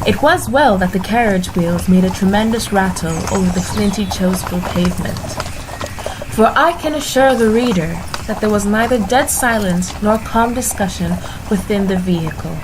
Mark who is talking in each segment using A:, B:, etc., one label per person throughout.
A: It was well that the carriage wheels made a tremendous rattle over the flinty Choseville pavement, for I can assure the reader that there was neither dead silence nor calm discussion within the vehicle.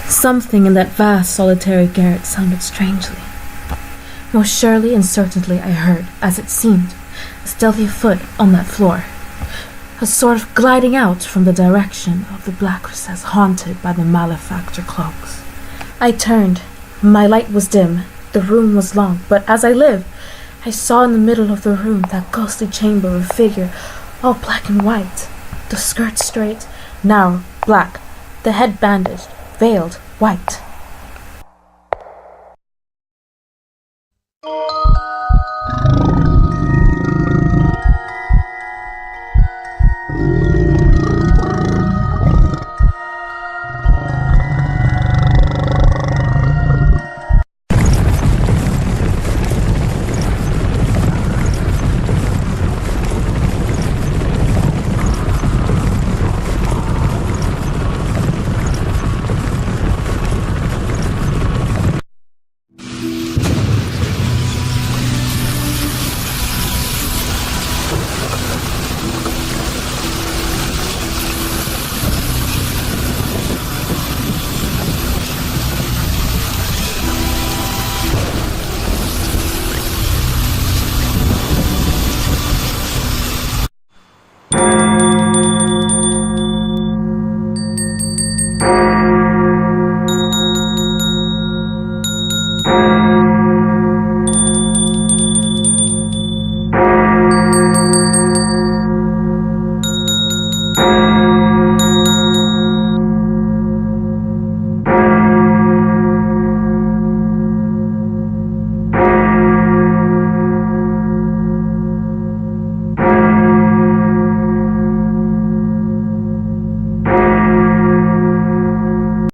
A: Something in that vast solitary garret sounded strangely. Most surely and certainly I heard, as it seemed, a stealthy foot on that floor, a sort of gliding out from the direction of the black recess haunted by the malefactor cloaks. I turned. My light was dim, the room was long, but as I live, I saw in the middle of the room that ghostly chamber of a figure, all black and white, the skirt straight, narrow, black, the head bandaged, veiled, white.